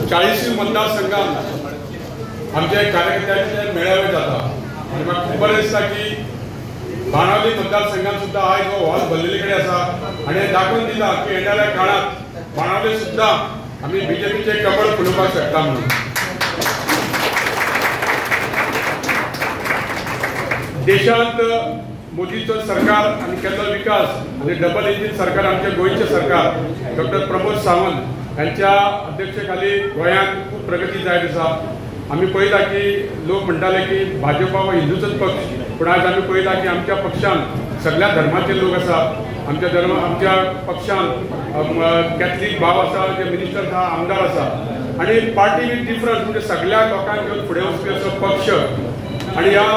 40 मतदारसंघात आमच्या कार्यकर्त्यांचे मेळावे जातात आणि म्हाका खबर दिसता की बाणावली मतदारसंघात सुद्धा आयज हो हॉल भरलेले कडेन आसा आणि हे दाखोवन दिता की येणाऱ्या काळात बाणावली सुद्धा आम्ही बीजेपीचे कमळ फुलोवपाक शकता म्हणून. देशांत मोदीचं सरकार आणि केल्लो विकास आणि डबल इंजिन सरकार आमचे गोंयचे सरकार डॉक्टर प्रमोद सावंत यांच्या अध्यक्षतेखाली गोंयांत खूब प्रगती जायत आसा. आम्ही पळयता की लोक म्हणटाले की भाजपा हो हिंदूचोच पक्ष, पण आज आम्ही पळयता की आमच्या पक्षान सगळ्या धर्माचे लोक आसात. आमच्या पक्षान कॅथलीक भाव आसा, जे मिनिस्टर आसा, आमदार आसा आणि पार्टी विथ डिफरन्स म्हणजे सगळ्या लोकांक घेवन फुडें वचपी असो पक्ष. आणि ह्या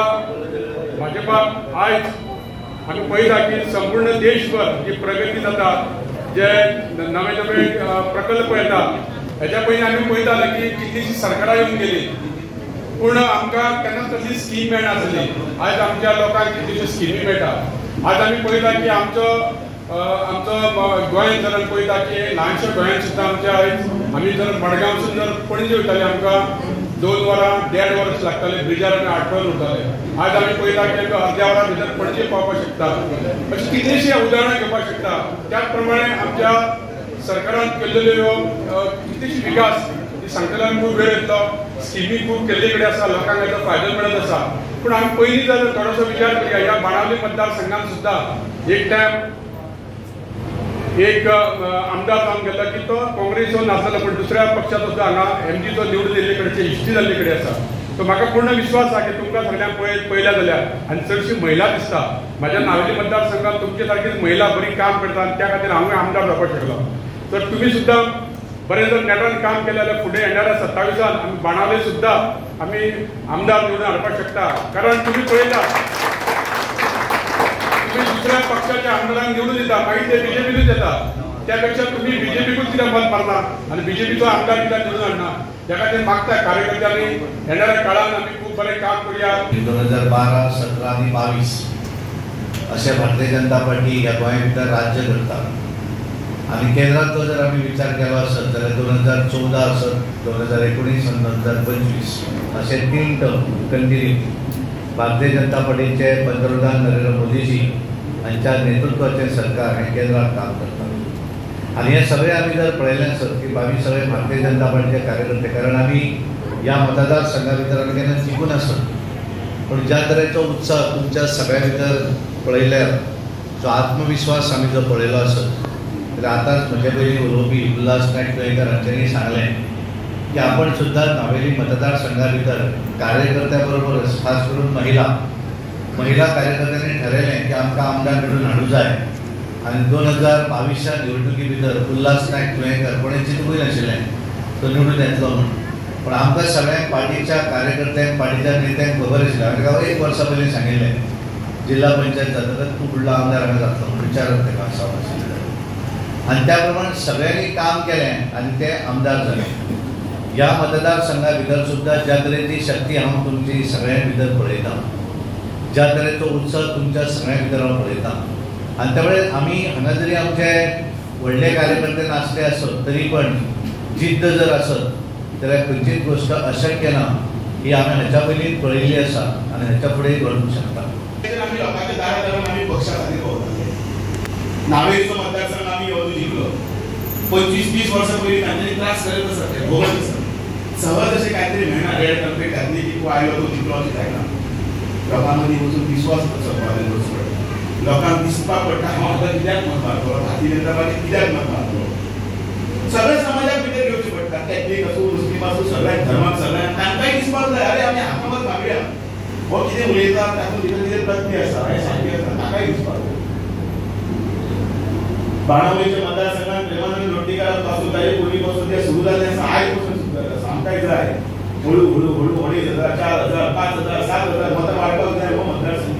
भाजपाक आयज आमी पळयता की संपूर्ण देशभर जी प्रगती जाता, जे नवे नवे प्रकल्प येतात. हेच्या पयलीं आमी पळयताले की कितलीशीं सरकारां येवन गेली पूण आमकां केन्नाच तसली स्कीम मेळनासली. आयज आमच्या लोकांक कितल्योश्यो स्किमी मेळटा. आज आमी पळयता की आमचो गोंयांत जर पळयता की ल्हानशा गोंयांत सुद्दां आमच्या आयज आमी जर मडगांवसून जर पणजे वयताले आमकां 2 वरां 1.5 वर्स लागताले, ब्रिजार आमी आठवून उरताले. आज आमी पळयता की आमकां अर्द्या वरा भितर पणजे पावपाक शकता. अशी कितलीशीं उदाहरणां घेवपाक शकता. त्याच प्रमाणे आमच्या सरकारान केल्लेल्यो कितलीशी विकास सांगतल्यान खूब वेळ येतलो. स्किमी खूब केल्ले कडेन आसा, लोकांक हेचो फायदो मेळत आसा. पूण आमी पयलीं जर थोडोसो विचार करुया, ह्या बाणावली मतदारसंघात सुद्धा एक टायम एक आमदार जावन गेला की तो काँग्रेसीचो नासलो, पण दुसऱ्या पक्षाचो सुद्धा हांगा एमजीचो निवडून येयल्ले कडेचे हिस्ट्री जाल्ले कडेन आसा. सो म्हाका पूर्ण विश्वास आसा की तुमकां सगळ्यांक पळयल्या जाल्यार आनी चडशी महिला दिसता. म्हाज्या नावेली मतदारसंघात तुमचे सारकीच महिला बरी काम करता आनी त्या खातीर हांवूय आमदार जावपाक शकलो. तर तुम्ही सुद्धा बरें जर नेटान काम केलें जाल्यार फुडें येणाऱ्या 27 आमी बाणावले सुद्धा आमी आमदार निवडून हाडपाक शकता. कारण तुम्ही पळयता तुम्ही दुसऱ्या पक्षाच्या आमदारांक निवडून दिता, मागीर ते बीजेपीकूच येता. त्यापेक्षा तुम्ही बीजेपीकूच कित्याक मत मारना आनी बीजेपीचो आमदार कित्याक निवडून हाडना. त्या खातीर मागता कार्यकर्त्यांनी येणाऱ्या काळात आमी खूब बरें काम करुया. 2012, 17 आणि 22 असे भारतीय जनता पार्टी ह्या गोंया भितर राज्य करता. आणि केंद्राचो जर आम्ही विचार केलो आसत जाल्यार 2014 आसत, 2019 आनी 2025 असे 3 टर्म कंटिन्यू भारतीय जनता पार्टीचे पंतप्रधान नरेंद्र मोदीजी यांच्या नेतृत्वाचे सरकार हे केंद्रात काम करतात. आणि हे सगळे आम्ही जर पळयले आसत की आम्ही सगळे भारतीय जनता पार्टीचे कार्यकर्ते, कारण आम्ही या मतदारसंघा भितर आमी केन्ना जिखून आसत, पण ज्या तरेचो उत्साह तुमच्या सगळ्या भितर पळयल्यार जो आत्मविश्वास आम्ही जो पळयलो आसत, आताच म्हजे पयलीं उलोवपी उल्हास नायक गोंयकार हांच्यांनी सांगलें की आपण सुद्धा नावेली मतदारसंघा भितर कार्यकर्त्या बरोबरच खास करून महिला कार्यकर्त्यांनी ठरयलें की आमकां आमदार निवडून हाडूं जाय. आनी 2022च्या निवडणुकी भितर उल्हास नायक गोंयकार कोणें चिंतूंकय नाशिल्लें तो निवडून येतलो म्हणून. पण आमकां सगळ्यांक पार्टीच्या कार्यकर्त्यांक पार्टीच्या नेत्यांक खबर आशिल्लें. हांवें ताका 1 वर्सा पयलीं सांगिल्लें जिल्हा पंचायत जाता तूं फुडलो आमदार हांगा जातलो म्हणून विचारत ताका सांगून आशिल्लें. आणि त्याप्रमाणे सगळ्यांनी काम केलें आणि ते आमदार झाले. ह्या मतदारसंघा भितर सुद्धा ज्या तरेची शक्ती हांव तुमची सगळ्यां भितर पळयता, ज्या तरेचो उत्सव तुमच्या सगळ्यां भितर हांव पळयता. आनी त्यामुळे आमी हांगा जरी आमचे व्हडले कार्यकर्ते नासले आसत तरी पण जिद्द जर आसत जाल्यार खंयचीच गोष्ट अशक्य ना ही आमी हेच्या पयलीं पळयल्ली आसा आनी हेच्या फुडेंय घडूंक शकता. आमी लोकांच्या दारां आमी पक्षा खातीर भोंवताले. नावेलीचो मतदारसंघ आमी येवन जिंकलो. 25-30 वर्सां पयलीं तांच्यानी त्रास करत आसा ते भोगत आसा. सहज अशें कांय तरी मेळना, रेड कार्पेट घातली की तूं आयलो तूं जिंकलो अशें जायना. लोकां मदीं वचून विश्वास संपादन करचो पडटा. लोकांक दिसपाक पडटा हांव आतां कित्याक मत मारतलो, भारतीय जनता पार्टी कित्याक मत मारतलो. सगळ्या समाजाक भितर घेवचें पडटा. कॅथलीक आसूं, मुस्लीम आसूं, सगळ्या धर्माक सगळ्यांक तांकांय दिसपाक जाय अरे आमी हाका मत मागुया. हो कितें उलयता तातूंत भितर कितें तथ्य आसा हें सारकें आसा ताकाय दिसपाक जाय. बाणावलीच्या मतदारसंघात प्रेमानंद लोटलीकर पासून ताजे पयलीं पासून ते सुरू जाल्लें आसा, आयज पासून सुरू जाल्लें आसा. आमकांय जाय हळू 2,500, 4,000, 5,000, 7,000 मतां वाडपाक जाय हो मतदारसंघ